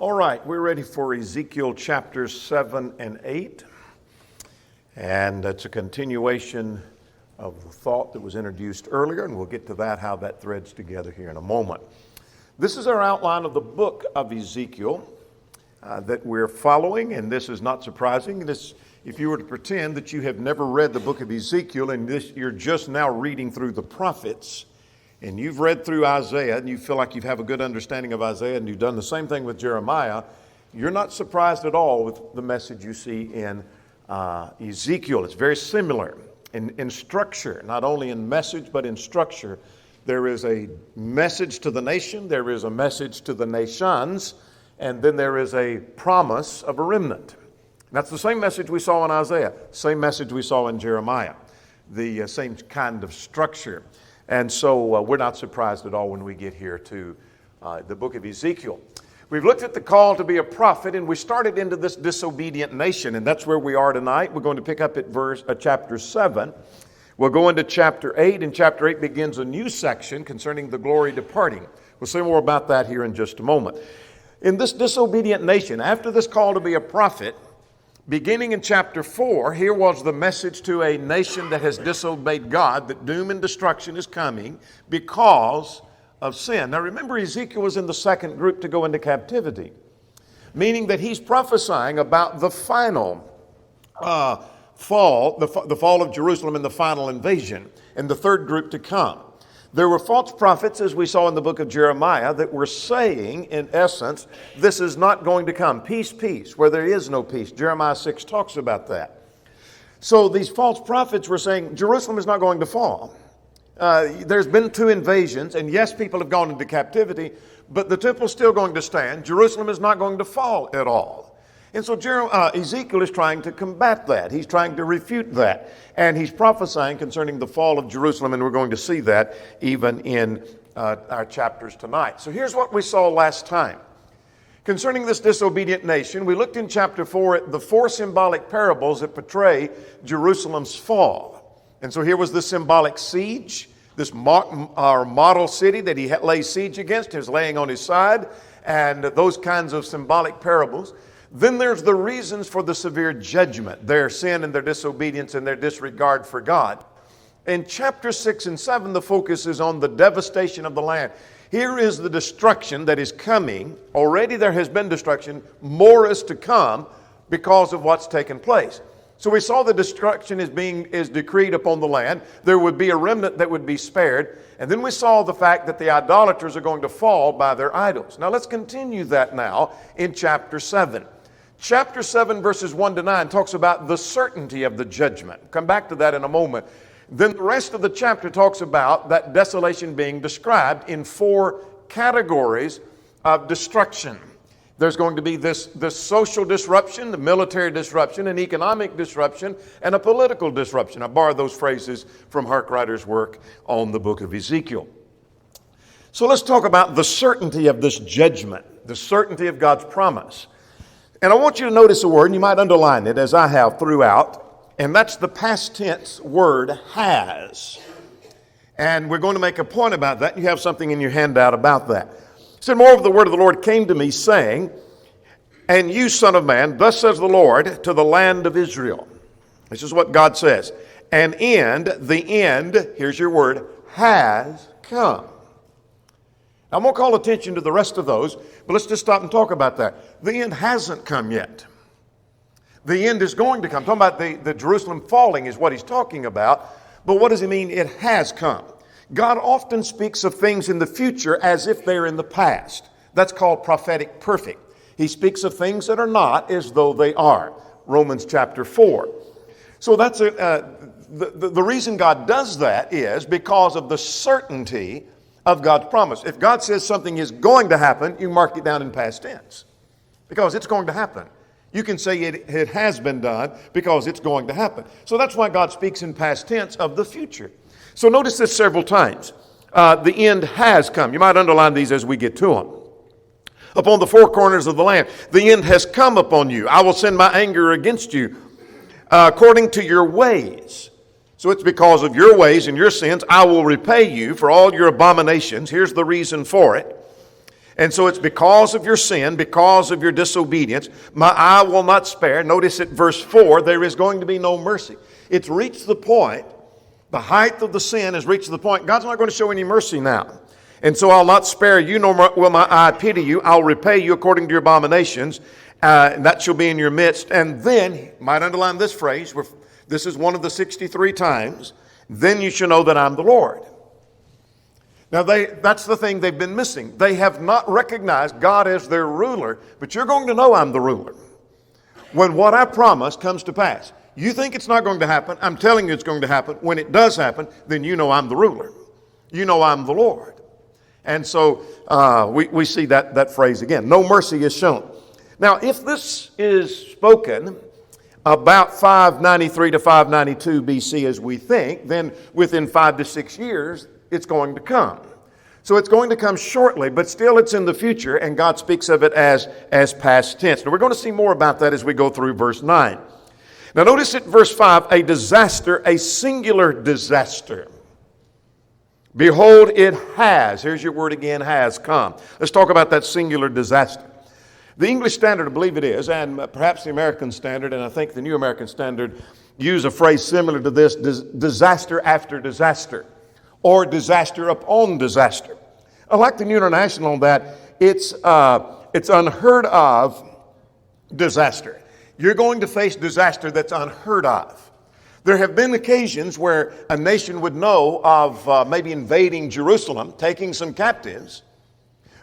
All right, we're ready for Ezekiel chapters 7 and 8. And it's a continuation of the thought that was introduced earlier, and we'll get to that, how that threads together here in a moment. This is our outline of the book of Ezekiel that we're following, and this is not surprising. If you were to pretend that you have never read the book of Ezekiel and you're just now reading through the prophets, and you've read through Isaiah and you feel like you have a good understanding of Isaiah and you've done the same thing with Jeremiah, you're not surprised at all with the message you see in Ezekiel. It's very similar in structure, not only in message but in structure. There is a message to the nation, there is a message to the nations, and then there is a promise of a remnant. That's the same message we saw in Isaiah, same message we saw in Jeremiah, the same kind of structure. And so we're not surprised at all when we get here to the book of Ezekiel. We've looked at the call to be a prophet, and we started into this disobedient nation, and that's where we are tonight. We're going to pick up at chapter 7. We'll go into chapter 8, and chapter 8 begins a new section concerning the glory departing. We'll say more about that here in just a moment. In this disobedient nation, after this call to be a prophet, beginning in chapter 4, here was the message to a nation that has disobeyed God, that doom and destruction is coming because of sin. Now remember, Ezekiel was in the second group to go into captivity, meaning that he's prophesying about the final fall, the fall of Jerusalem and the final invasion, and the third group to come. There were false prophets, as we saw in the book of Jeremiah, that were saying, in essence, this is not going to come. Peace, peace, where there is no peace. Jeremiah 6 talks about that. So these false prophets were saying, Jerusalem is not going to fall. There's been 2 invasions, and yes, people have gone into captivity, but the temple's still going to stand. Jerusalem is not going to fall at all. And so Ezekiel is trying to combat that. He's trying to refute that. And he's prophesying concerning the fall of Jerusalem, and we're going to see that even in our chapters tonight. So here's what we saw last time. Concerning this disobedient nation, we looked in chapter 4 at the 4 symbolic parables that portray Jerusalem's fall. And so here was the symbolic siege, this model city that he lays siege against, is laying on his side, and those kinds of symbolic parables. Then there's the reasons for the severe judgment, their sin and their disobedience and their disregard for God. In chapter 6 and 7, the focus is on the devastation of the land. Here is the destruction that is coming. Already there has been destruction. More is to come because of what's taken place. So we saw the destruction is decreed upon the land. There would be a remnant that would be spared. And then we saw the fact that the idolaters are going to fall by their idols. Now let's continue that now in chapter 7. Chapter 7, verses 1 to 9 talks about the certainty of the judgment. We'll come back to that in a moment. Then the rest of the chapter talks about that desolation being described in 4 categories of destruction. There's going to be this social disruption, the military disruption, an economic disruption, and a political disruption. I borrowed those phrases from Harkrider's work on the book of Ezekiel. So let's talk about the certainty of this judgment, the certainty of God's promise. And I want you to notice a word, and you might underline it as I have throughout, and that's the past tense word has. And we're going to make a point about that. You have something in your handout about that. It said, moreover, the word of the Lord came to me, saying, and you, son of man, thus says the Lord to the land of Israel. This is what God says. The end, here's your word, has come. I'm going to call attention to the rest of those, but let's just stop and talk about that. The end hasn't come yet. The end is going to come. Talking about the Jerusalem falling is what he's talking about, but what does he mean? It has come. God often speaks of things in the future as if they're in the past. That's called prophetic perfect. He speaks of things that are not as though they are. Romans chapter 4. So that's the reason God does that is because of the certainty of God's promise. If God says something is going to happen, you mark it down in past tense because it's going to happen. You can say it has been done because it's going to happen. So that's why God speaks in past tense of the future. So notice this several times. The end has come. You might underline these as we get to them. Upon the 4 corners of the land, the end has come upon you. I will send my anger against you according to your ways. So it's because of your ways and your sins, I will repay you for all your abominations. Here's the reason for it. And so it's because of your sin, because of your disobedience, my eye will not spare. Notice at verse 4, there is going to be no mercy. It's reached the point, the height of the sin has reached the point, God's not going to show any mercy now. And so I'll not spare you, nor will my eye pity you. I'll repay you according to your abominations, and that shall be in your midst. And then, you might underline this phrase, this is one of the 63 times, then you shall know that I'm the Lord. Now, that's the thing they've been missing. They have not recognized God as their ruler, but you're going to know I'm the ruler when what I promise comes to pass. You think it's not going to happen. I'm telling you it's going to happen. When it does happen, then you know I'm the ruler. You know I'm the Lord. And so we see that phrase again. No mercy is shown. Now, if this is spoken about 593 to 592 BC as we think, then within 5 to 6 years, it's going to come. So it's going to come shortly, but still it's in the future, and God speaks of it as past tense. Now we're going to see more about that as we go through verse 9. Now notice at verse 5, a disaster, a singular disaster. Behold, it has, here's your word again, has come. Let's talk about that singular disaster. The English Standard, I believe it is, and perhaps the American Standard, and I think the New American Standard, use a phrase similar to this, disaster after disaster, or disaster upon disaster. I like the New International on that. It's unheard of disaster. You're going to face disaster that's unheard of. There have been occasions where a nation would know of maybe invading Jerusalem, taking some captives,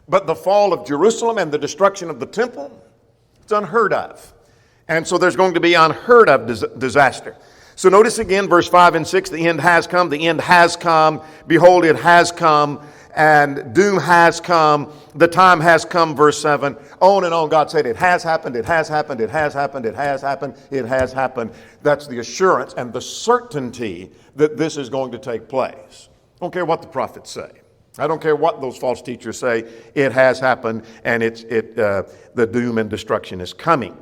but the fall of Jerusalem and the destruction of the temple, it's unheard of. And so there's going to be unheard of disaster. So notice again, verse 5 and 6, the end has come, the end has come, behold, it has come, and doom has come, the time has come, verse 7. On and on, God said, it has happened, it has happened, it has happened, it has happened, it has happened. That's the assurance and the certainty that this is going to take place. I don't care what the prophets say. I don't care what those false teachers say. It has happened, and the doom and destruction is coming.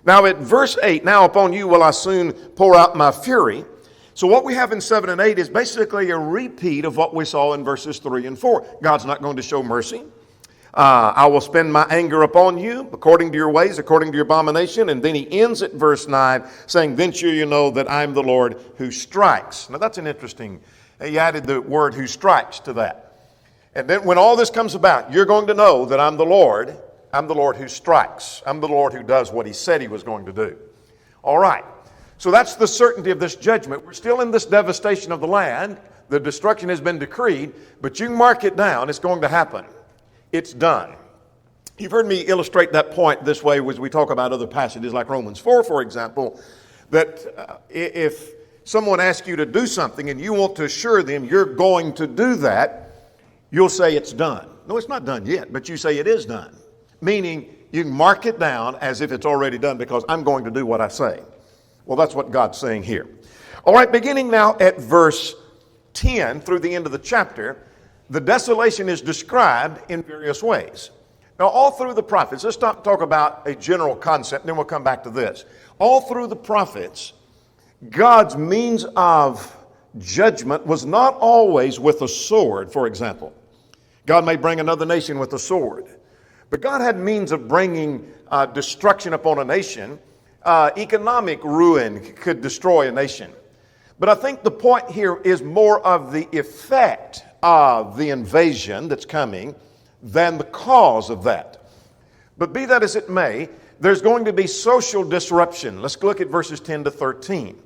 Now at verse 8, now upon you will I soon pour out my fury. So what we have in 7 and 8 is basically a repeat of what we saw in verses 3 and 4. God's not going to show mercy. I will spend my anger upon you according to your ways, according to your abomination. And then he ends at verse 9 saying, then shall you know that I'm the Lord who strikes. Now that's an interesting, he added the word who strikes to that. And then when all this comes about, you're going to know that I'm the Lord. I'm the Lord who strikes. I'm the Lord who does what he said he was going to do. All right. So that's the certainty of this judgment. We're still in this devastation of the land. The destruction has been decreed, but you can mark it down. It's going to happen. It's done. You've heard me illustrate that point this way as we talk about other passages like Romans 4, for example, that if someone asks you to do something and you want to assure them you're going to do that, you'll say it's done. No, it's not done yet, but you say it is done. Meaning you can mark it down as if it's already done because I'm going to do what I say. Well, that's what God's saying here. All right, beginning now at verse 10 through the end of the chapter, the desolation is described in various ways. Now, all through the prophets, let's talk about a general concept, and then we'll come back to this. All through the prophets, God's means of judgment was not always with a sword, for example. God may bring another nation with a sword. But God had means of bringing destruction upon a nation. Economic ruin could destroy a nation. But I think the point here is more of the effect of the invasion that's coming than the cause of that. But be that as it may, there's going to be social disruption. Let's look at verses 10 to 13.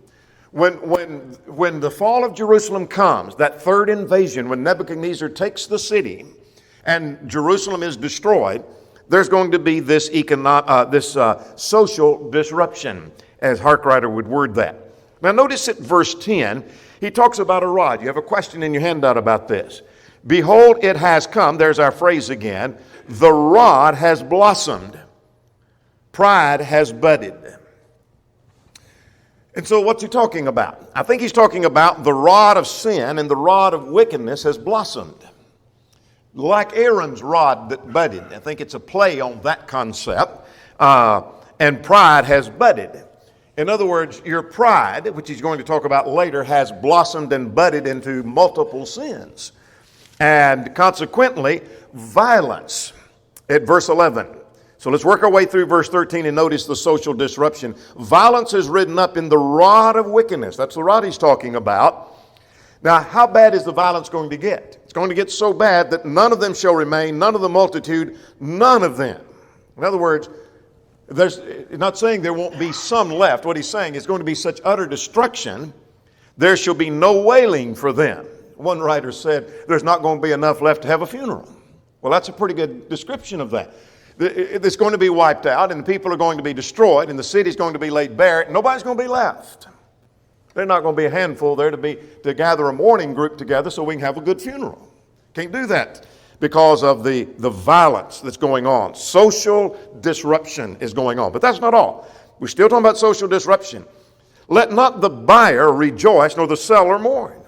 When the fall of Jerusalem comes, that third invasion, when Nebuchadnezzar takes the city and Jerusalem is destroyed, there's going to be this social disruption, as Harkrider would word that. Now notice at verse 10, he talks about a rod. You have a question in your handout about this. Behold, it has come. There's our phrase again. The rod has blossomed. Pride has budded. And so what's he talking about? I think he's talking about the rod of sin and the rod of wickedness has blossomed. Like Aaron's rod that budded. I think it's a play on that concept. And pride has budded. In other words, your pride, which he's going to talk about later, has blossomed and budded into multiple sins. And consequently, violence at verse 11. So let's work our way through verse 13 and notice the social disruption. Violence is written up in the rod of wickedness. That's the rod he's talking about. Now, how bad is the violence going to get? It's going to get so bad that none of them shall remain, none of the multitude, none of them. In other words, there's not saying there won't be some left. What he's saying is going to be such utter destruction, there shall be no wailing for them. One writer said there's not going to be enough left to have a funeral. Well, that's a pretty good description of that. It's going to be wiped out, and the people are going to be destroyed, and the city's going to be laid bare. Nobody's going to be left. They're not going to be a handful there to gather a mourning group together so we can have a good funeral. Can't do that because of the violence that's going on. Social disruption is going on. But that's not all. We're still talking about social disruption. Let not the buyer rejoice, nor the seller mourn.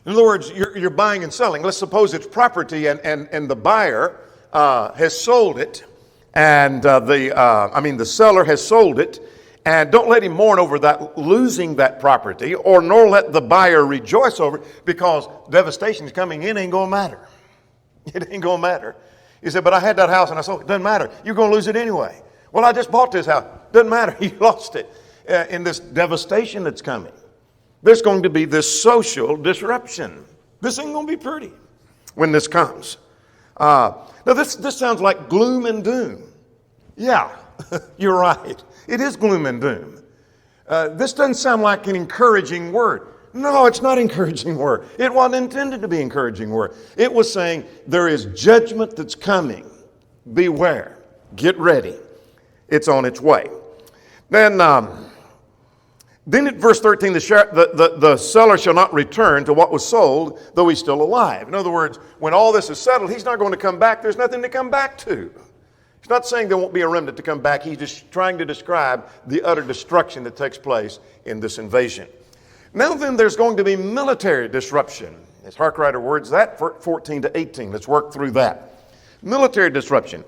In other words, you're buying and selling. Let's suppose it's property and the buyer has sold it, and the seller has sold it. And don't let him mourn over that, losing that property, or nor let the buyer rejoice over it, because devastation is coming in. Ain't going to matter. It ain't going to matter. He said, but I had that house and I sold it. Doesn't matter. You're going to lose it anyway. Well, I just bought this house. Doesn't matter. You lost it in this devastation that's coming. There's going to be this social disruption. This ain't going to be pretty when this comes. Now, this sounds like gloom and doom. Yeah, you're right. It is gloom and doom. This doesn't sound like an encouraging word. No, it's not an encouraging word. It wasn't intended to be an encouraging word. It was saying there is judgment that's coming. Beware. Get ready. It's on its way. Then at verse 13, the seller shall not return to what was sold, though he's still alive. In other words, when all this is settled, he's not going to come back. There's nothing to come back to. He's not saying there won't be a remnant to come back. He's just trying to describe the utter destruction that takes place in this invasion. Now then, there's going to be military disruption. As Harkwriter words that, 14 to 18. Let's work through that. Military disruption.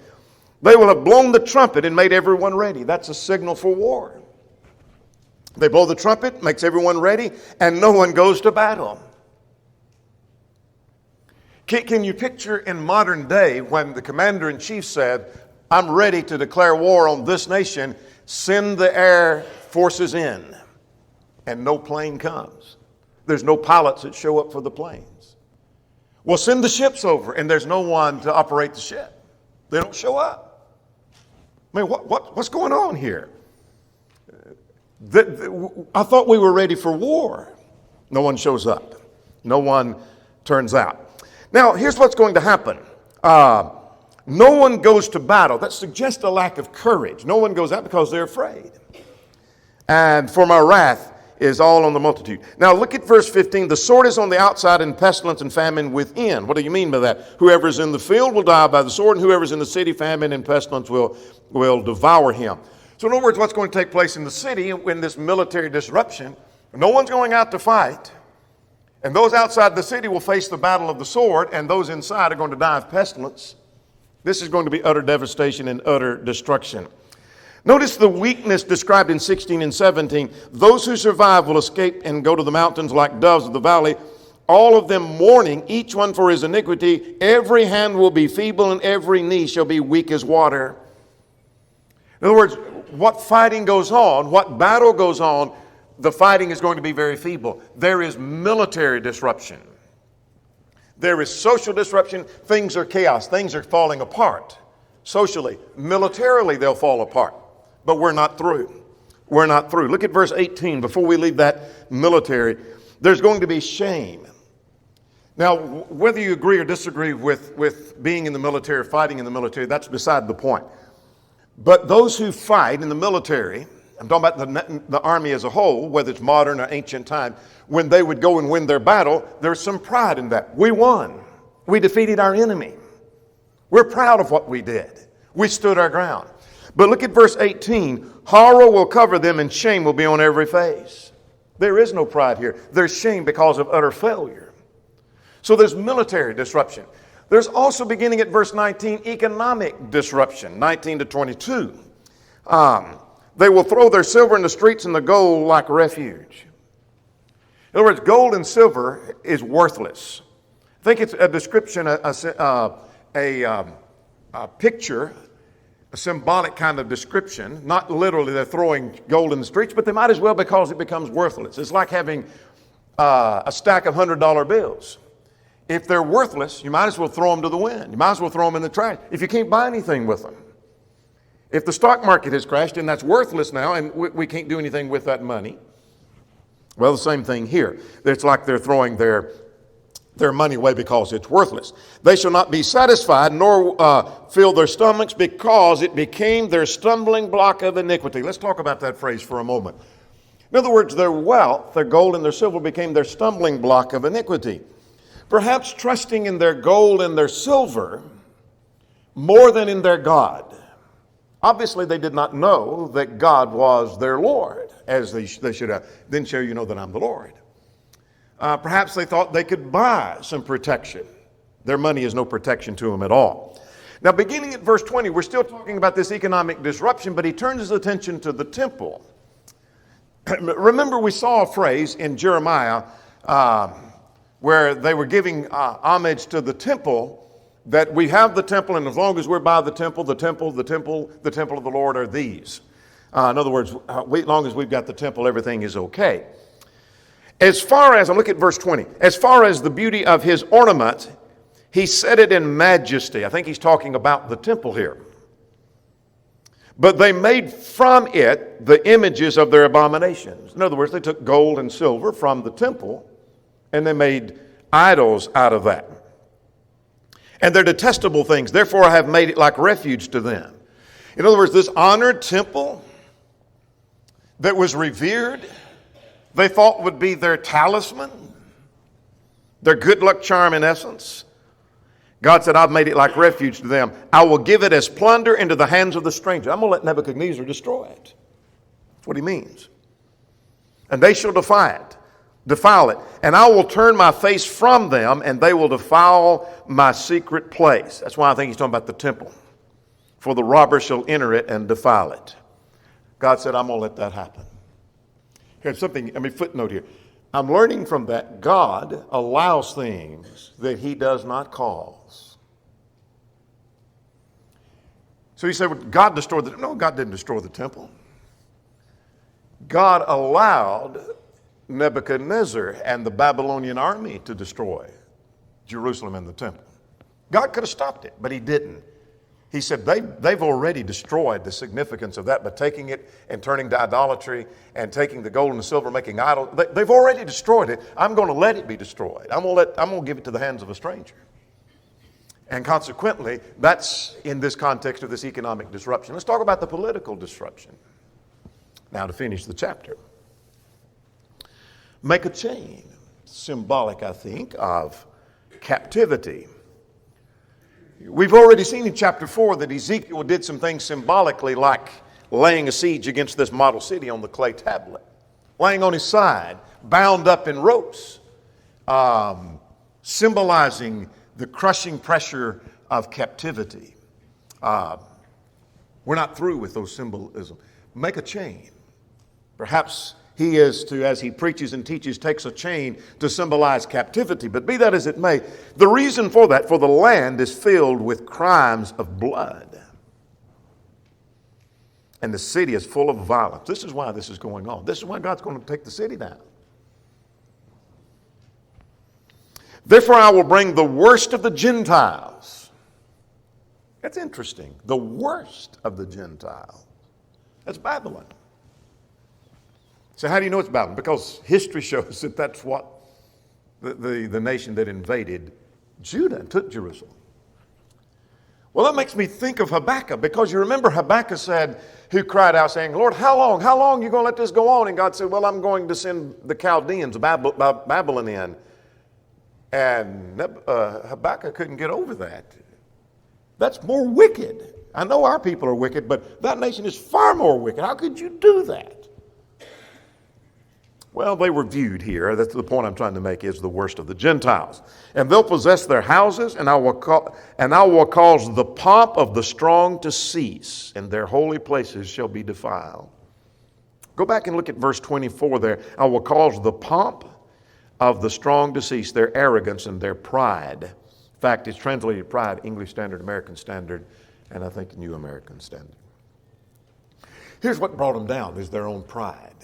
They will have blown the trumpet and made everyone ready. That's a signal for war. They blow the trumpet, makes everyone ready, and no one goes to battle. Can you picture in modern day when the commander-in-chief said, I'm ready to declare war on this nation, send the air forces in, and no plane comes. There's no pilots that show up for the planes. Well, send the ships over, and there's no one to operate the ship. They don't show up. I mean, what's going on here? I thought we were ready for war. No one shows up. No one turns out. Now, here's what's going to happen. No one goes to battle. That suggests a lack of courage. No one goes out because they're afraid. And for my wrath is all on the multitude. Now look at verse 15. The sword is on the outside, and pestilence and famine within. What do you mean by that? Whoever's in the field will die by the sword, and whoever's in the city, famine and pestilence will devour him. So in other words, what's going to take place in the city in this military disruption, no one's going out to fight. And those outside the city will face the battle of the sword, and those inside are going to die of pestilence. This is going to be utter devastation and utter destruction. Notice the weakness described in 16 and 17. Those who survive will escape and go to the mountains like doves of the valley, all of them mourning, each one for his iniquity. Every hand will be feeble, and every knee shall be weak as water. In other words, what fighting goes on, what battle goes on, the fighting is going to be very feeble. There is military disruption. There is social disruption. Things are chaos. Things are falling apart. Socially, militarily, they'll fall apart. But we're not through. We're not through. Look at verse 18. Before we leave that military, there's going to be shame. Now, whether you agree or disagree with being in the military, fighting in the military, that's beside the point. But those who fight in the military, I'm talking about the army as a whole, whether it's modern or ancient time, when they would go and win their battle, there's some pride in that. We won. We defeated our enemy. We're proud of what we did. We stood our ground. But look at verse 18. Horror will cover them and shame will be on every face. There is no pride here. There's shame because of utter failure. So there's military disruption. There's also, beginning at verse 19, economic disruption, 19 to 22. They will throw their silver in the streets and the gold like refuge. In other words, gold and silver is worthless. I think it's a description a picture, a symbolic kind of description. Not literally they're throwing gold in the streets, but they might as well because it becomes worthless. It's like having a stack of $100 bills. If they're worthless, you might as well throw them to the wind. You might as well throw them in the trash if you can't buy anything with them. If the stock market has crashed and that's worthless now and we can't do anything with that money, well, the same thing here. It's like they're throwing their money away because it's worthless. They shall not be satisfied nor fill their stomachs because it became their stumbling block of iniquity. Let's talk about that phrase for a moment. In other words, their wealth, their gold and their silver became their stumbling block of iniquity. Perhaps trusting in their gold and their silver more than in their God. Obviously, they did not know that God was their Lord, as they should have. Then shall you know that I'm the Lord. Perhaps they thought they could buy some protection. Their money is no protection to them at all. Now, beginning at verse 20, we're still talking about this economic disruption, but he turns his attention to the temple. Remember, we saw a phrase in Jeremiah where they were giving homage to the temple, that we have the temple, and as long as we're by the temple of the Lord are these. In other words, as long as we've got the temple, everything is okay. As far as, look at verse 20, as far as the beauty of his ornament, he set it in majesty. I think he's talking about the temple here. But they made from it the images of their abominations. In other words, they took gold and silver from the temple and they made idols out of that. And they're detestable things. Therefore, I have made it like refuge to them. In other words, this honored temple that was revered, they thought would be their talisman, their good luck charm in essence. God said, I've made it like refuge to them. I will give it as plunder into the hands of the stranger. I'm going to let Nebuchadnezzar destroy it. That's what he means. And they shall defile it. And I will turn my face from them, and they will defile my secret place. That's why I think he's talking about the temple. For the robber shall enter it and defile it. God said, I'm going to let that happen. Here's something, footnote here. I'm learning from that God allows things that he does not cause. So you say, well, God destroyed the temple. No, God didn't destroy the temple. God allowed Nebuchadnezzar and the Babylonian army to destroy Jerusalem and the temple. God could have stopped it, but he didn't. He said they've already destroyed the significance of that by taking it and turning to idolatry and taking the gold and the silver, making idols. They've already destroyed it. I'm going to let it be destroyed. I'm going to give it to the hands of a stranger. And consequently, that's in this context of this economic disruption. Let's talk about the political disruption. Now to finish the chapter. Make a chain, symbolic, I think, of captivity. We've already seen in chapter 4 that Ezekiel did some things symbolically, like laying a siege against this model city on the clay tablet, laying on his side, bound up in ropes, symbolizing the crushing pressure of captivity. We're not through with those symbolism. Make a chain. Perhaps he is to, as he preaches and teaches, takes a chain to symbolize captivity. But be that as it may, the reason for that, for the land is filled with crimes of blood. And the city is full of violence. This is why this is going on. This is why God's going to take the city down. Therefore, I will bring the worst of the Gentiles. That's interesting. The worst of the Gentiles. That's Babylon. So how do you know it's Babylon? Because history shows that that's what the nation that invaded Judah and took Jerusalem. Well, that makes me think of Habakkuk, because you remember Habakkuk said, who cried out saying, Lord, how long are you going to let this go on? And God said, well, I'm going to send the Chaldeans, Babylon in. And Habakkuk couldn't get over that. That's more wicked. I know our people are wicked, but that nation is far more wicked. How could you do that? Well, they were viewed here. That's the point I'm trying to make, is the worst of the Gentiles. And they'll possess their houses, and I will cause the pomp of the strong to cease, and their holy places shall be defiled. Go back and look at verse 24 there. I will cause the pomp of the strong to cease, their arrogance and their pride. fact, it's translated pride, English Standard, American Standard, and I think New American Standard. Here's what brought them down, is their own pride.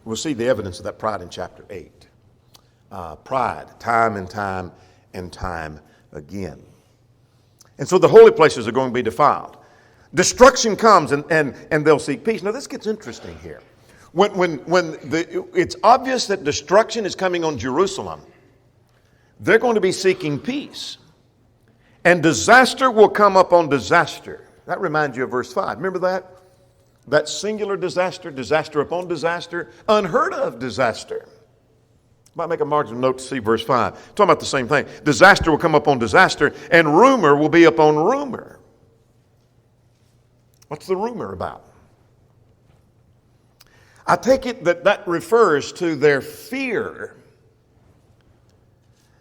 We'll see the evidence of that pride in chapter 8. Pride, time and time and time again. And so the holy places are going to be defiled. Destruction comes and they'll seek peace. Now this gets interesting here. It's obvious that destruction is coming on Jerusalem, they're going to be seeking peace. And disaster will come upon disaster. That reminds you of verse 5. Remember that? That singular disaster, disaster upon disaster, unheard of disaster. Might make a marginal note to see verse 5. Talking about the same thing. Disaster will come upon disaster, and rumor will be upon rumor. What's the rumor about? I take it that refers to their fear.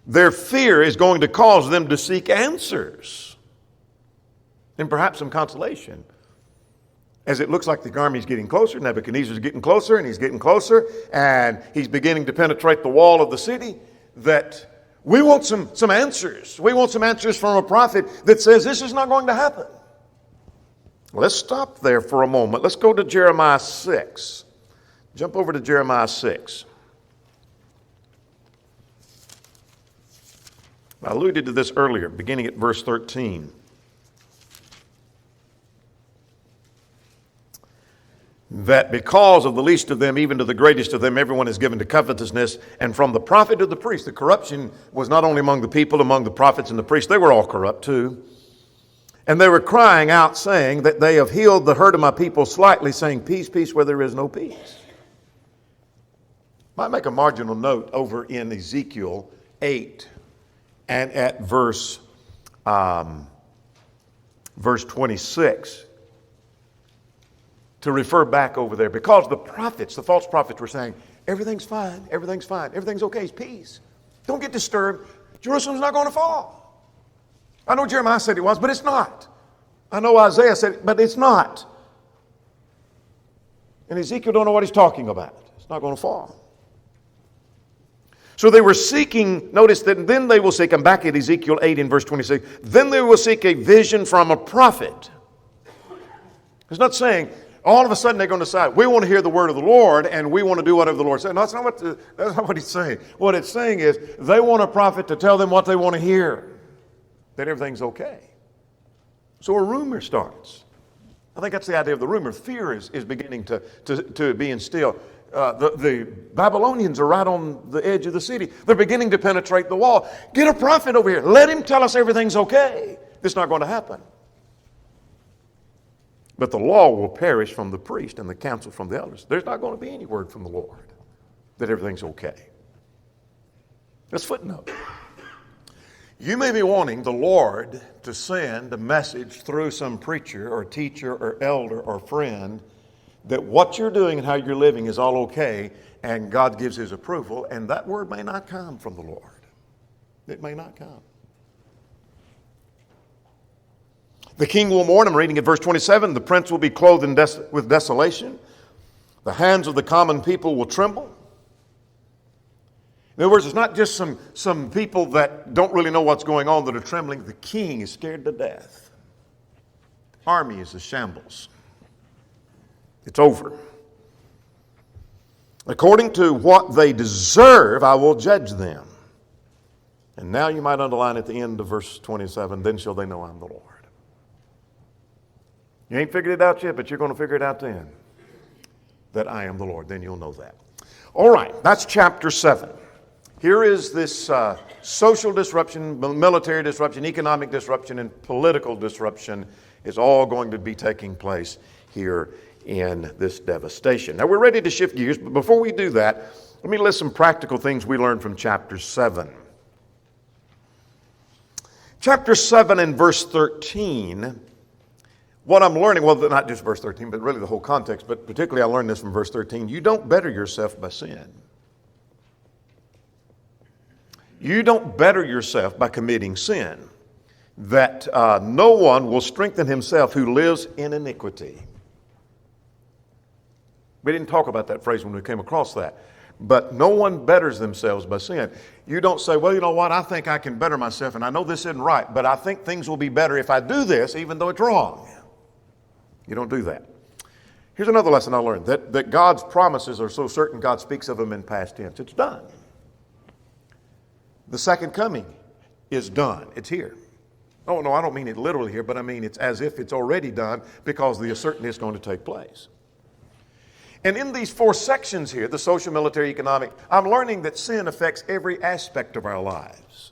Their fear is going to cause them to seek answers and perhaps some consolation. As it looks like the army's getting closer, Nebuchadnezzar's getting closer, and he's getting closer, and he's beginning to penetrate the wall of the city, that we want some answers. We want some answers from a prophet that says this is not going to happen. Let's stop there for a moment. Let's go to Jeremiah 6. Jump over to Jeremiah 6. I alluded to this earlier, beginning at verse 13. That because of the least of them, even to the greatest of them, everyone is given to covetousness. And from the prophet to the priest, the corruption was not only among the people, among the prophets and the priests, they were all corrupt too. And they were crying out, saying that they have healed the hurt of my people slightly, saying, peace, peace, where there is no peace. Might make a marginal note over in Ezekiel 8 and at verse 26. To refer back over there, because the prophets, the false prophets, were saying, everything's fine, everything's fine, everything's okay, it's peace. Don't get disturbed. Jerusalem's not going to fall. I know Jeremiah said it was, but it's not. I know Isaiah said it, but it's not. And Ezekiel don't know what he's talking about. It's not going to fall. So they were seeking, notice that then they will seek, I'm back at Ezekiel 8 in verse 26, then they will seek a vision from a prophet. It's not saying, all of a sudden they're going to decide, we want to hear the word of the Lord and we want to do whatever the Lord says. No, that's not what he's saying. What it's saying is they want a prophet to tell them what they want to hear, that everything's okay. So a rumor starts. I think that's the idea of the rumor. Fear is beginning to be instilled. The Babylonians are right on the edge of the city. They're beginning to penetrate the wall. Get a prophet over here. Let him tell us everything's okay. This is not going to happen. But the law will perish from the priest and the counsel from the elders. There's not going to be any word from the Lord that everything's okay. That's footnote. You may be wanting the Lord to send a message through some preacher or teacher or elder or friend that what you're doing and how you're living is all okay, and God gives his approval, and that word may not come from the Lord. It may not come. The king will mourn, I'm reading at verse 27, the prince will be clothed with desolation. The hands of the common people will tremble. In other words, it's not just some people that don't really know what's going on that are trembling. The king is scared to death. Army is a shambles. It's over. According to what they deserve, I will judge them. And now you might underline at the end of verse 27, then shall they know I'm the Lord. You ain't figured it out yet, but you're going to figure it out then. That I am the Lord. Then you'll know that. All right, that's chapter 7. Here is this social disruption, military disruption, economic disruption, and political disruption is all going to be taking place here in this devastation. Now we're ready to shift gears, but before we do that, let me list some practical things we learned from chapter 7. Chapter 7 and verse 13, what I'm learning, well, not just verse 13, but really the whole context, but particularly I learned this from verse 13, you don't better yourself by sin. You don't better yourself by committing sin, that no one will strengthen himself who lives in iniquity. We didn't talk about that phrase when we came across that. But no one betters themselves by sin. You don't say, well, you know what, I think I can better myself, and I know this isn't right, but I think things will be better if I do this, even though it's wrong. You don't do that. Here's another lesson I learned, that God's promises are so certain God speaks of them in past tense. It's done. The second coming is done. It's here. Oh, no, I don't mean it literally here, but I mean it's as if it's already done because the certainty is going to take place. And in these 4 sections here, the social, military, economic, I'm learning that sin affects every aspect of our lives.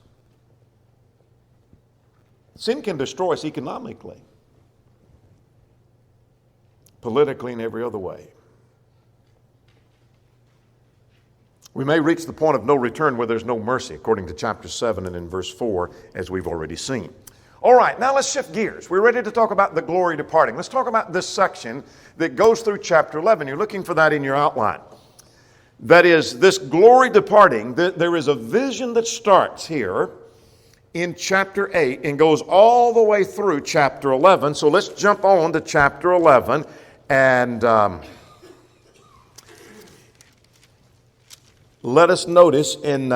Sin can destroy us economically, politically, and every other way. We may reach the point of no return where there's no mercy, according to chapter 7 and in verse 4, as we've already seen. All right, now let's shift gears. We're ready to talk about the glory departing. Let's talk about this section that goes through chapter 11. You're looking for that in your outline. That is, this glory departing, there is a vision that starts here in chapter 8 and goes all the way through chapter 11. So let's jump on to chapter 11 and let us notice in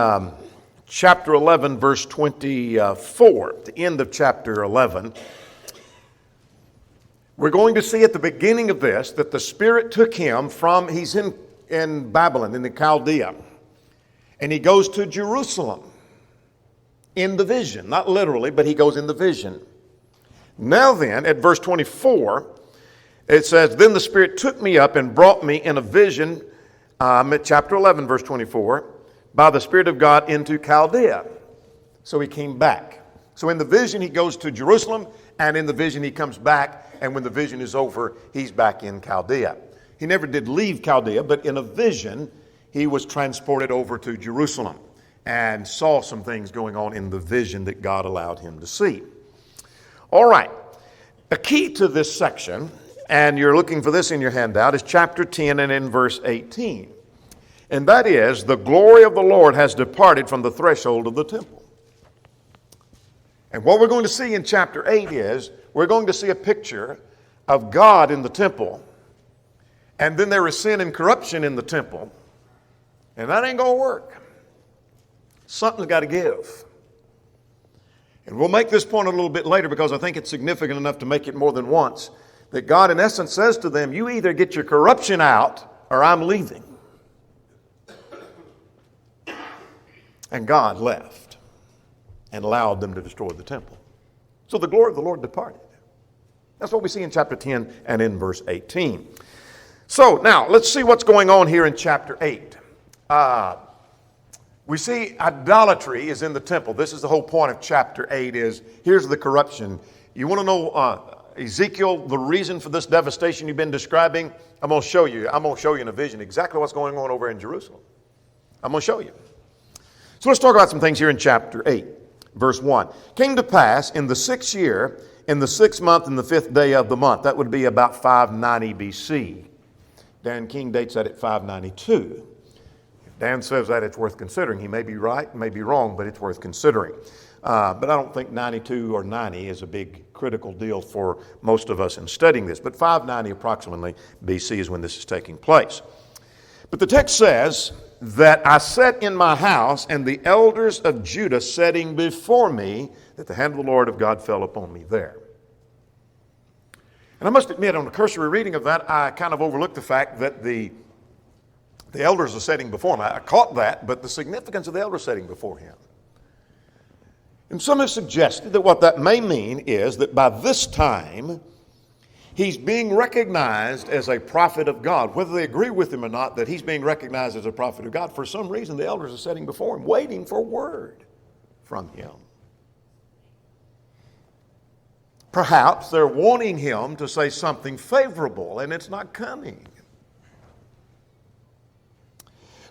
chapter 11, verse 24, the end of chapter 11, we're going to see at the beginning of this that the Spirit took him from, he's in Babylon, in the Chaldea, and he goes to Jerusalem in the vision, not literally, but he goes in the vision. Now then, at verse 24, it says, then the Spirit took me up and brought me in a vision, at chapter 11, verse 24, by the Spirit of God into Chaldea. So he came back. So in the vision, he goes to Jerusalem, and in the vision, he comes back, and when the vision is over, he's back in Chaldea. He never did leave Chaldea, but in a vision, he was transported over to Jerusalem and saw some things going on in the vision that God allowed him to see. All right. A key to this section, and you're looking for this in your handout, is chapter 10 and in verse 18. And that is, the glory of the Lord has departed from the threshold of the temple. And what we're going to see in chapter 8 is, we're going to see a picture of God in the temple. And then there is sin and corruption in the temple. And that ain't going to work. Something's got to give. And we'll make this point a little bit later because I think it's significant enough to make it more than once. That God in essence says to them, you either get your corruption out or I'm leaving. And God left and allowed them to destroy the temple. So the glory of the Lord departed. That's what we see in chapter 10 and in verse 18. So now let's see what's going on here in chapter 8. We see idolatry is in the temple. This is the whole point of chapter 8 is, here's the corruption. You want to know, Ezekiel, the reason for this devastation you've been describing? I'm going to show you. I'm going to show you in a vision exactly what's going on over in Jerusalem. I'm going to show you. So let's talk about some things here in chapter 8, verse 1. Came to pass in the 6th year, in the 6th month, and the 5th day of the month. That would be about 590 BC. Dan King dates that at 592. If Dan says that, it's worth considering. He may be right, may be wrong, but it's worth considering. But I don't think 92 or 90 is a big critical deal for most of us in studying this. But 590 approximately BC is when this is taking place. But the text says that I sat in my house, and the elders of Judah sitting before me, that the hand of the Lord of God fell upon me there. And I must admit, on a cursory reading of that, I kind of overlooked the fact that the elders are sitting before him. I caught that, but the significance of the elders sitting before him. And some have suggested that what that may mean is that by this time, he's being recognized as a prophet of God. Whether they agree with him or not, that he's being recognized as a prophet of God, for some reason the elders are sitting before him, waiting for word from him. Perhaps they're wanting him to say something favorable, and it's not coming.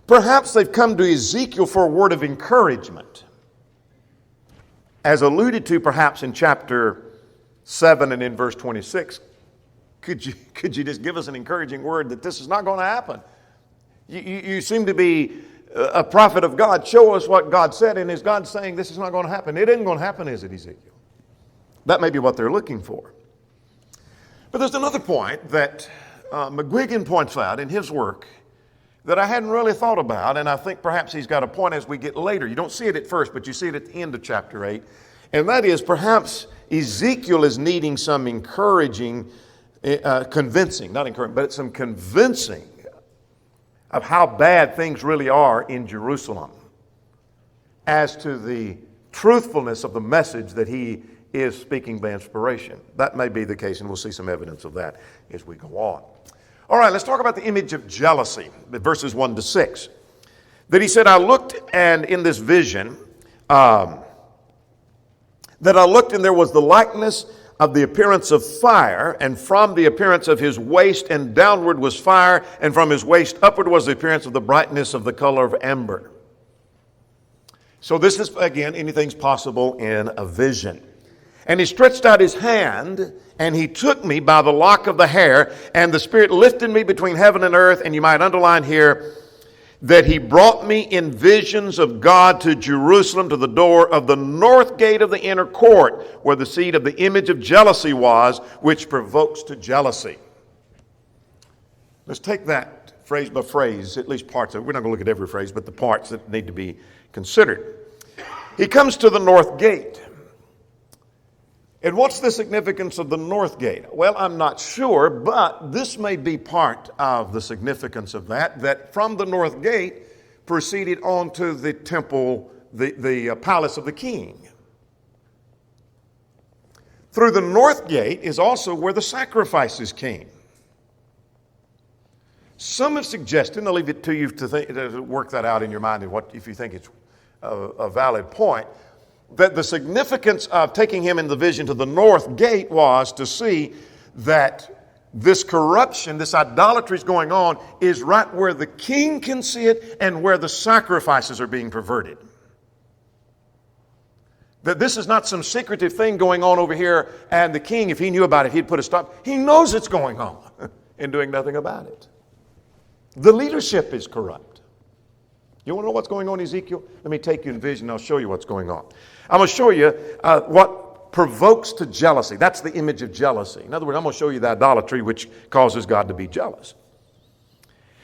Perhaps they've come to Ezekiel for a word of encouragement, as alluded to perhaps in chapter 7 and in verse 26. Could you just give us an encouraging word that this is not going to happen? You seem to be a prophet of God. Show us what God said, and is God saying this is not going to happen? It isn't going to happen, is it, Ezekiel? That may be what they're looking for. But there's another point that McGuigan points out in his work that I hadn't really thought about, and I think perhaps he's got a point as we get later. You don't see it at first, but you see it at the end of chapter 8. And that is perhaps Ezekiel is needing some convincing, not encouraging, but some convincing of how bad things really are in Jerusalem as to the truthfulness of the message that he is speaking by inspiration. That may be the case, and we'll see some evidence of that as we go on. All right, let's talk about the image of jealousy, verses 1 to 6. That he said, I looked, and in this vision, that I looked, and there was the likeness of the appearance of fire, and from the appearance of his waist and downward was fire, and from his waist upward was the appearance of the brightness of the color of amber. So this is, again, anything's possible in a vision. And he stretched out his hand, and he took me by the lock of the hair, and the Spirit lifted me between heaven and earth. And you might underline here that he brought me in visions of God to Jerusalem, to the door of the north gate of the inner court, where the seat of the image of jealousy was, which provokes to jealousy. Let's take that phrase by phrase, at least parts of it. We're not going to look at every phrase, but the parts that need to be considered. He comes to the north gate. And what's the significance of the north gate? Well, I'm not sure, but this may be part of the significance of that from the north gate proceeded on to the temple, the palace of the king. Through the north gate is also where the sacrifices came. Some have suggested, and I'll leave it to you to work that out in your mind, and if you think it's a valid point, that the significance of taking him in the vision to the north gate was to see that this corruption, this idolatry is going on, is right where the king can see it and where the sacrifices are being perverted. That this is not some secretive thing going on over here, and the king, if he knew about it, he'd put a stop. He knows it's going on and doing nothing about it. The leadership is corrupt. You want to know what's going on, Ezekiel? Let me take you in vision and I'll show you what's going on. I'm going to show you what provokes to jealousy. That's the image of jealousy. In other words, I'm going to show you the idolatry which causes God to be jealous.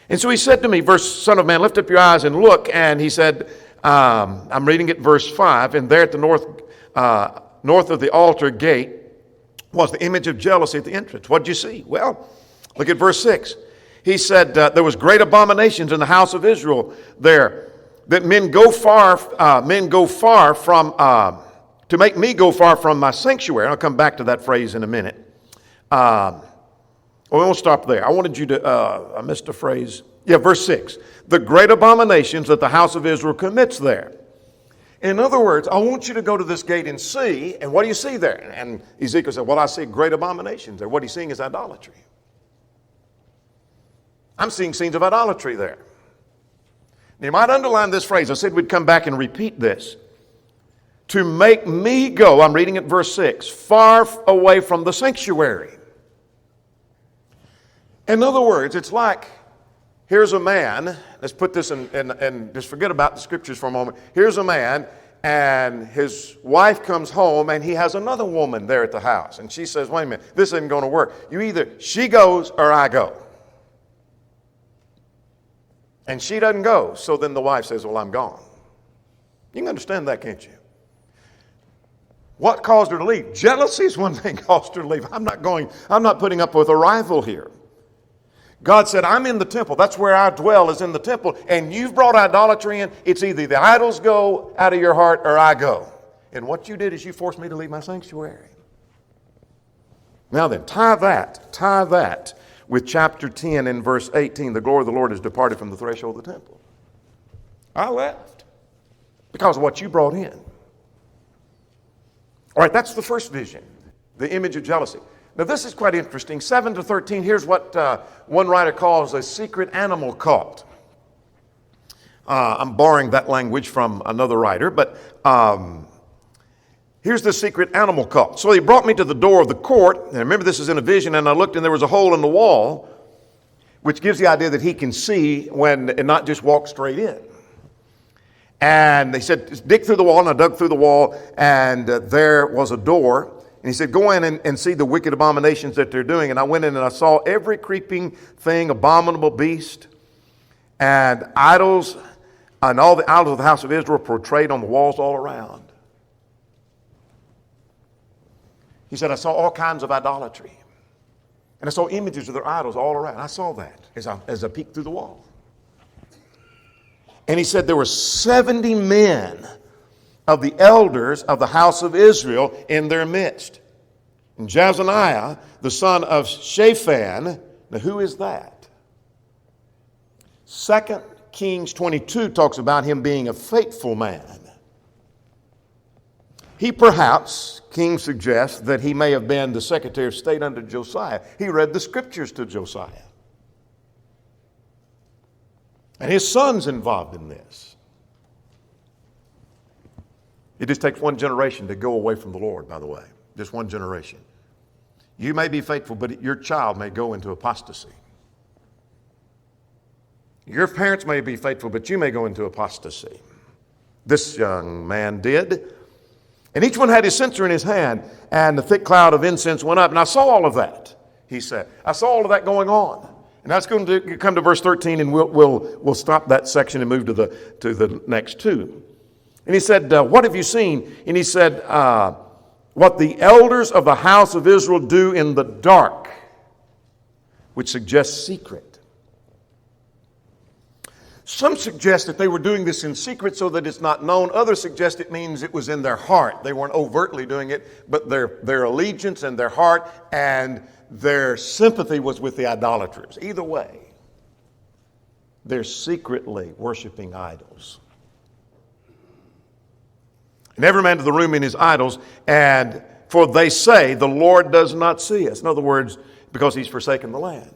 And so he said to me, Son of man, lift up your eyes and look. And he said, I'm reading it verse 5, and there at the north of the altar gate was the image of jealousy at the entrance. What did you see? Well, look at verse 6. He said, there was great abominations in the house of Israel there, that men go far from, to make me go far from my sanctuary. I'll come back to that phrase in a minute. We won't stop there. I wanted you to, I missed a phrase. Yeah, verse 6. The great abominations that the house of Israel commits there. In other words, I want you to go to this gate and see, and what do you see there? And Ezekiel said, well, I see great abominations there. What he's seeing is idolatry. I'm seeing scenes of idolatry there. Now, you might underline this phrase. I said we'd come back and repeat this. To make me go, I'm reading at verse 6, far away from the sanctuary. In other words, it's like, here's a man, let's put this in, and just forget about the scriptures for a moment. Here's a man, and his wife comes home, and he has another woman there at the house. And she says, wait a minute, this isn't going to work. She goes or I go. And she doesn't go. So then the wife says, well, I'm gone. You can understand that, can't you? What caused her to leave? Jealousy is one thing caused her to leave. I'm not putting up with a rival here. God said, I'm in the temple. That's where I dwell, is in the temple. And you've brought idolatry in. It's either the idols go out of your heart or I go. And what you did is you forced me to leave my sanctuary. Now then, tie that with chapter 10 and verse 18, the glory of the Lord has departed from the threshold of the temple. I left because of what you brought in. All right, that's the first vision, the image of jealousy. Now this is quite interesting. 7 to 13, here's what one writer calls a secret animal cult. I'm borrowing that language from another writer, but here's the secret animal cult. So he brought me to the door of the court. And remember, this is in a vision, and I looked, and there was a hole in the wall, which gives the idea that he can see and not just walk straight in. And they said, dig through the wall, and I dug through the wall, and there was a door. And he said, go in and see the wicked abominations that they're doing. And I went in and I saw every creeping thing, abominable beast, And idols, and all the idols of the house of Israel portrayed on the walls all around. He said, I saw all kinds of idolatry. And I saw images of their idols all around. I saw that as I peeked through the wall. And he said there were 70 men of the elders of the house of Israel in their midst. And Jazaniah, the son of Shaphan, now who is that? 2 Kings 22 talks about him being a faithful man. He perhaps, King suggests, that he may have been the Secretary of State under Josiah. He read the scriptures to Josiah. And his son's involved in this. It just takes one generation to go away from the Lord, by the way. Just one generation. You may be faithful, but your child may go into apostasy. Your parents may be faithful, but you may go into apostasy. This young man did. And each one had his censer in his hand, and the thick cloud of incense went up. And I saw all of that, he said. I saw all of that going on. And that's going to come to verse 13, and we'll stop that section and move to the next two. And he said, what have you seen? And he said, what the elders of the house of Israel do in the dark, which suggests secret. Some suggest that they were doing this in secret so that it's not known. Others suggest it means it was in their heart. They weren't overtly doing it, but their allegiance and their heart and their sympathy was with the idolaters. Either way, they're secretly worshiping idols. And every man to the room in his idols, and for they say, the Lord does not see us. In other words, because he's forsaken the land.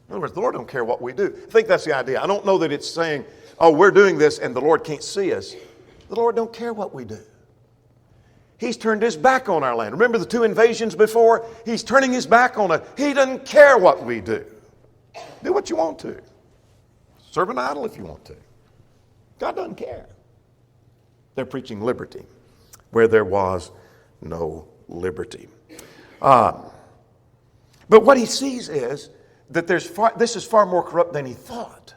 In other words, the Lord don't care what we do. I think that's the idea. I don't know that it's saying, oh, we're doing this and the Lord can't see us. The Lord don't care what we do. He's turned his back on our land. Remember the two invasions before? He's turning his back on us. He doesn't care what we do. Do what you want to. Serve an idol if you want to. God doesn't care. They're preaching liberty where there was no liberty. But what he sees is that this is far more corrupt than he thought.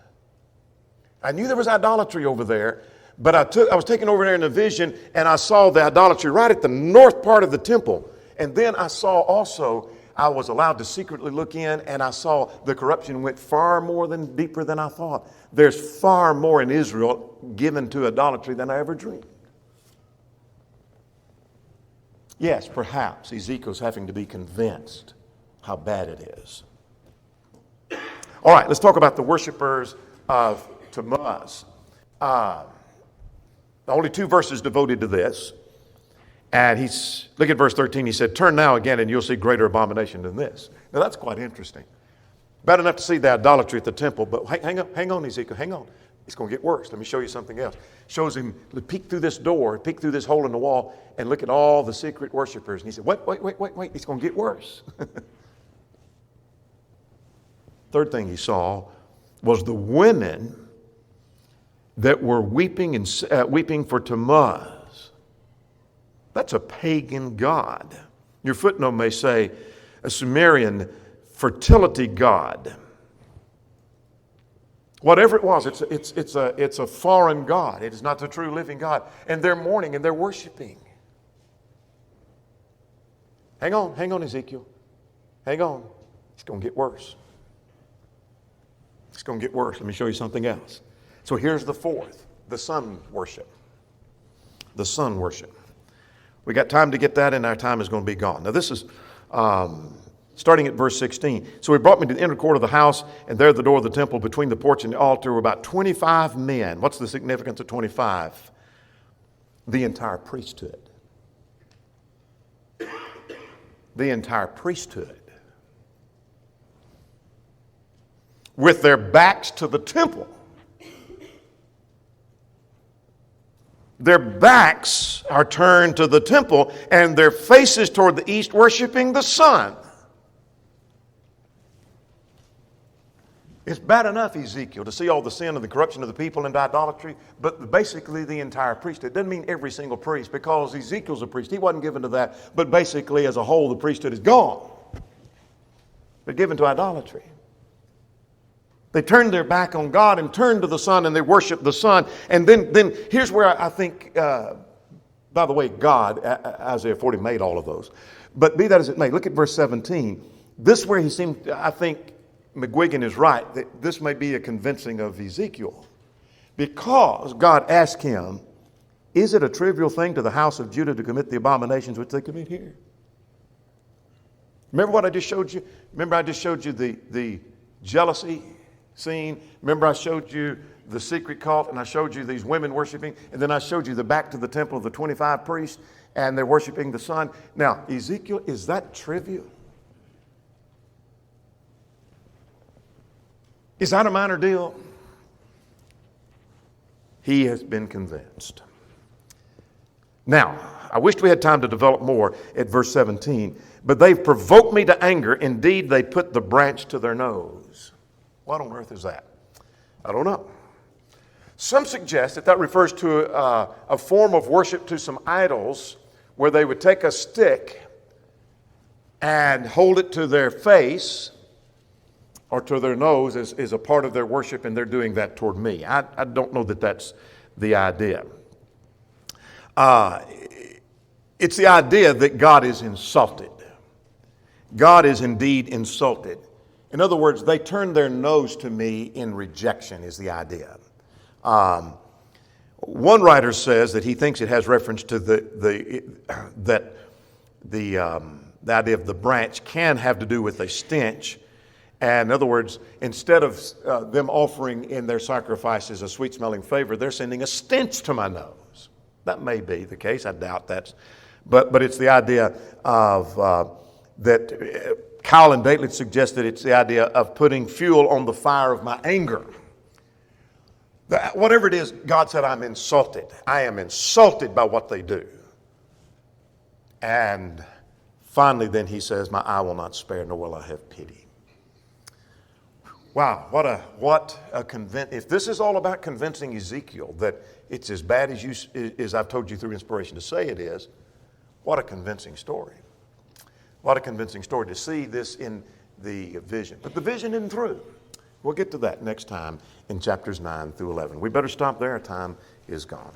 I knew there was idolatry over there, but I was taken over there in a vision, and I saw the idolatry right at the north part of the temple. And then I saw also, I was allowed to secretly look in, and I saw the corruption went far more than deeper than I thought. There's far more in Israel given to idolatry than I ever dreamed. Yes, perhaps Ezekiel's having to be convinced how bad it is. All right, let's talk about the worshipers of Tammuz. Only 2 verses devoted to this. And look at verse 13. He said, turn now again and you'll see greater abomination than this. Now that's quite interesting. Bad enough to see the idolatry at the temple, but hang on, Ezekiel, hang on. It's going to get worse. Let me show you something else. Shows him, peek through this door, peek through this hole in the wall, and look at all the secret worshipers. And he said, wait, it's going to get worse. Third thing he saw was the women that were weeping for Tammuz. That's a pagan god. Your footnote may say a Sumerian fertility god. Whatever it was, it's a foreign god. It is not the true living God. And they're mourning and they're worshiping. Hang on, Ezekiel. Hang on. It's going to get worse. It's going to get worse. Let me show you something else. So here's the fourth, the sun worship. The sun worship. We got time to get that, and our time is going to be gone. Now this is starting at verse 16. So he brought me to the inner court of the house, and there at the door of the temple between the porch and the altar were about 25 men. What's the significance of 25? The entire priesthood. The entire priesthood. With their backs to the temple. Their backs are turned to the temple and their faces toward the east, worshiping the sun. It's bad enough, Ezekiel, to see all the sin and the corruption of the people and idolatry, but basically the entire priesthood. It doesn't mean every single priest, because Ezekiel's a priest. He wasn't given to that, but basically as a whole, the priesthood is gone. But given to idolatry. They turned their back on God and turned to the Son, and they worshiped the Son. And then here's where I think, by the way, God, Isaiah 40 made all of those. But be that as it may, look at verse 17. This is where he seemed, I think McGuigan is right, that this may be a convincing of Ezekiel. Because God asked him, is it a trivial thing to the house of Judah to commit the abominations which they commit here? Remember what I just showed you? Remember I just showed you the jealousy scene? Remember I showed you the secret cult, and I showed you these women worshiping, and then I showed you the back to the temple of the 25 priests, and they're worshiping the sun. Now, Ezekiel, is that trivial? Is that a minor deal? He has been convinced. Now, I wished we had time to develop more at verse 17. But they've provoked me to anger. Indeed, they put the branch to their nose. What on earth is that? I don't know. Some suggest that refers to a form of worship to some idols where they would take a stick and hold it to their face or to their nose as a part of their worship, and they're doing that toward me. I don't know that that's the idea. It's the idea that God is insulted. God is indeed insulted. In other words, they turn their nose to me in rejection is the idea. One writer says that he thinks it has reference to the idea of the branch can have to do with a stench. And in other words, instead of them offering in their sacrifices a sweet-smelling savor, they're sending a stench to my nose. That may be the case. I doubt that's. But it's the idea of that Kyle and Dately suggest that it's the idea of putting fuel on the fire of my anger. Whatever it is, God said, I'm insulted. I am insulted by what they do. And finally, then he says, my eye will not spare, nor will I have pity. Wow, what a if this is all about convincing Ezekiel that it's as bad as I've told you through inspiration to say it is, what a convincing story. What a convincing story to see this in the vision. But the vision isn't through. We'll get to that next time in chapters 9 through 11. We better stop there. Our time is gone.